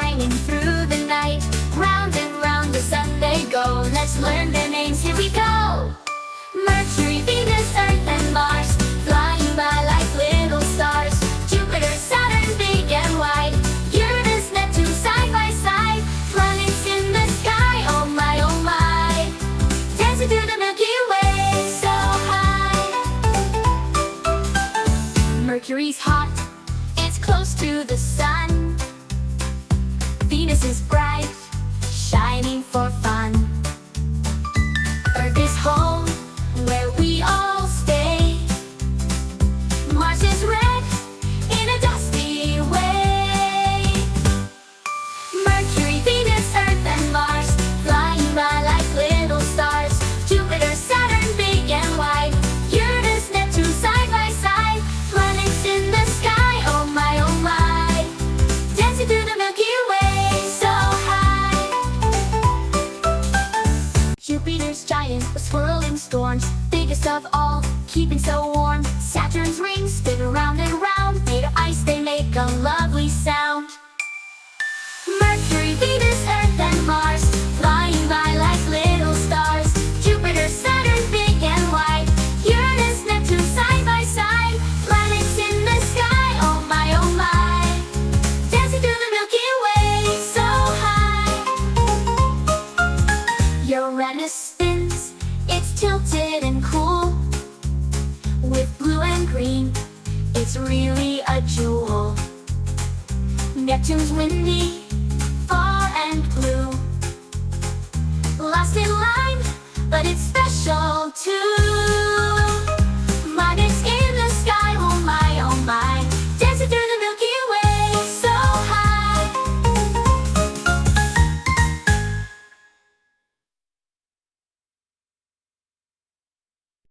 shining through the night. Round and round the sun they go. Let's learn their names, here we go. Mercury, Venus, Earth, and Mars, flying by like little stars. Jupiter, Saturn, big and wide. Uranus, Neptune, side by side. Planets in the sky, oh my, oh my. Dancing through the Milky Way, so high. Mercury's hot, it's close to the sun. Venus is bright, shining for fun. Earth is home, where we all stay. Mars is red, in a dusty way. Mercury, Venus, Earth, and Mars, flying by like little stars. Jupiter, Saturn, big and wide. Uranus, Neptune, side by side. Planets in the sky, oh my, oh my. Dancing through the Milky Way, so high. Jupiter's giant with swirling storms, biggest of all, keeping so warm. Saturn's rings spin around and round, made of ice they make a lovely sound. Mercury, Venus, Earth, and Mars, flying by like little stars. Jupiter, Saturn, big and wide. Uranus, Neptune, side by side. Planets in the sky, oh my, oh my. Dancing through the Milky Way, so high. Uranus spins, it's tilted and cool. With blue and green, it's really a jewel. Neptune's windy, far and blue. Lost in line, but it's special too.